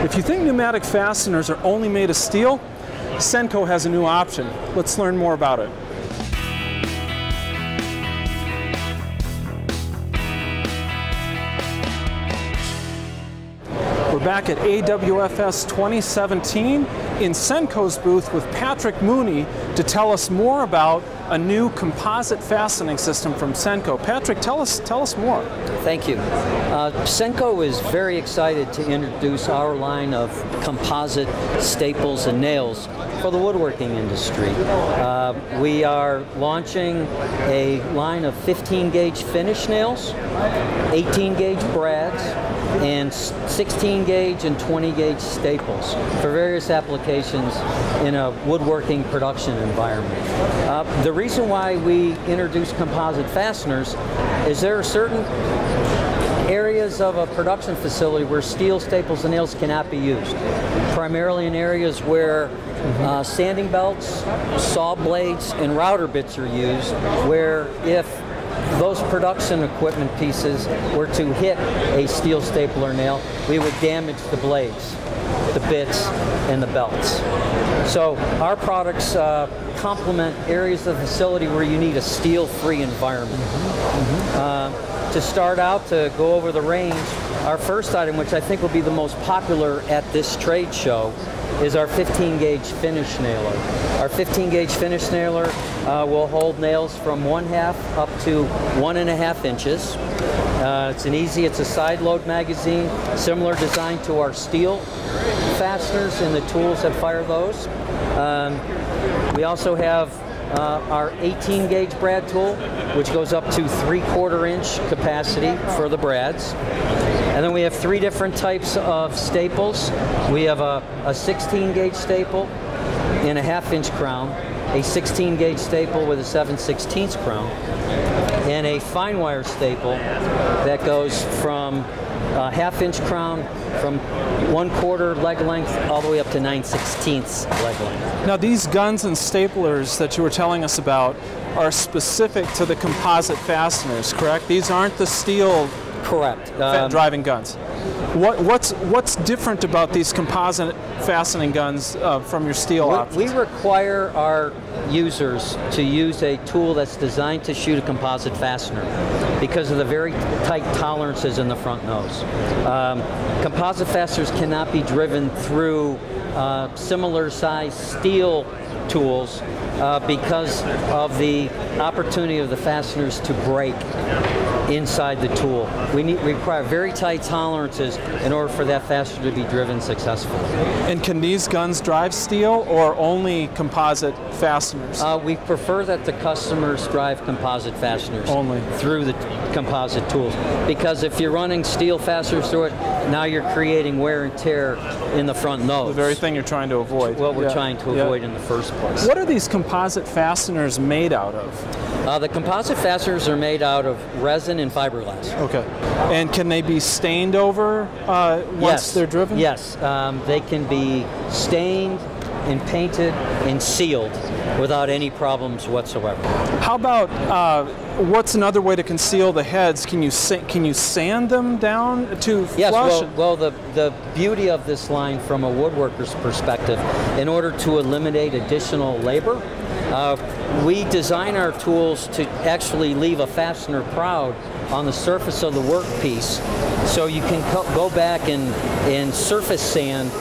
If you think pneumatic fasteners are only made of steel, SENCO has a new option. Let's learn more about it. We're back at AWFS 2017 in SENCO's booth with Patrick Mooney to tell us more about a new composite fastening system from SENCO. Patrick, tell us more. Thank you. SENCO is very excited to introduce our line of composite staples and nails for the woodworking industry. We are launching a line of 15 gauge finish nails, 18 gauge brads, and 16 gauge and 20 gauge staples for various applications in a woodworking production environment. The reason why we introduce composite fasteners is there are certain areas of a production facility where steel, staples, and nails cannot be used. Primarily in areas where sanding belts, saw blades, and router bits are used, where if those production equipment pieces were to hit a steel staple or nail, we would damage the blades, the bits, and the belts. So our products complement areas of the facility where you need a steel-free environment. To start out, to go over the range, our first item, which I think will be the most popular at this trade show, is our 15 gauge finish nailer. Our 15 gauge finish nailer will hold nails from 1/2 up to 1.5 inches. It's a side load magazine, similar design to our steel fasteners and the tools that fire those. We also have our 18 gauge brad tool, which goes up to 3/4 inch capacity for the brads. And then we have 3 different types of staples. We have a 16 gauge staple in a 1/2 inch crown, a 16 gauge staple with a 7/16 crown, and a fine wire staple that goes from a 1/2 inch crown from 1/4 leg length all the way up to 9/16 leg length. Now these guns and staplers that you were telling us about are specific to the composite fasteners, correct? These aren't the steel driving guns. What's different about these composite fastening guns from your steel options? We require our users to use a tool that's designed to shoot a composite fastener because of the very tight tolerances in the front nose. Composite fasteners cannot be driven through similar size steel tools because of the opportunity of the fasteners to break inside the tool. We require very tight tolerances in order for that fastener to be driven successfully. And can these guns drive steel or only composite fasteners? We prefer that the customers drive composite fasteners only through the composite tools, because if you're running steel fasteners through it, now you're creating wear and tear in the front nose. The very thing you're trying to avoid. What we're trying to avoid in the first place. What are these composite fasteners made out of? The composite fasteners are made out of resin and fiberglass. Okay. And can they be stained over once they're driven? Yes. They can be stained and painted and sealed without any problems whatsoever. How about what's another way to conceal the heads? Can you sand them down to flush? Yes. Well, the beauty of this line from a woodworker's perspective, in order to eliminate additional labor, we design our tools to actually leave a fastener proud on the surface of the workpiece, so you can go back and surface sand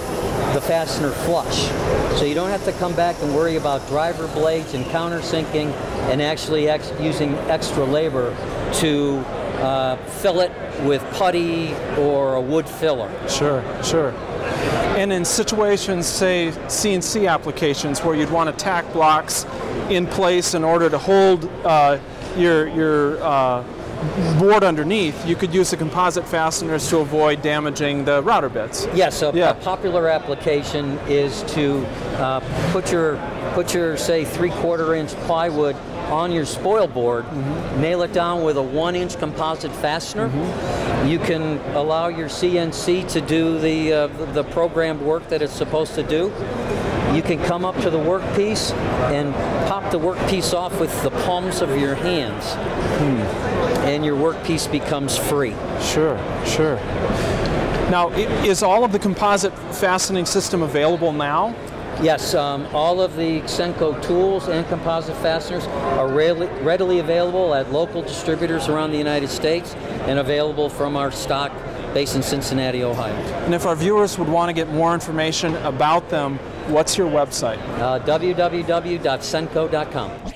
the fastener flush. So you don't have to come back and worry about driver blades and countersinking and actually using extra labor to fill it with putty or a wood filler. Sure, sure. And in situations, say CNC applications, where you'd want to tack blocks in place in order to hold your board underneath, you could use the composite fasteners to avoid damaging the router bits. Yes, a popular application is to put your say 3/4 inch plywood on your spoil board, nail it down with a 1 inch composite fastener. You can allow your CNC to do the programmed work that it's supposed to do. You can come up to the workpiece and pop the workpiece off with the palms of your hands, and your workpiece becomes free. Sure, sure. Now, is all of the composite fastening system available now? Yes, all of the SENCO tools and composite fasteners are readily available at local distributors around the United States and available from our stock based in Cincinnati, Ohio. And if our viewers would want to get more information about them, what's your website? www.senco.com.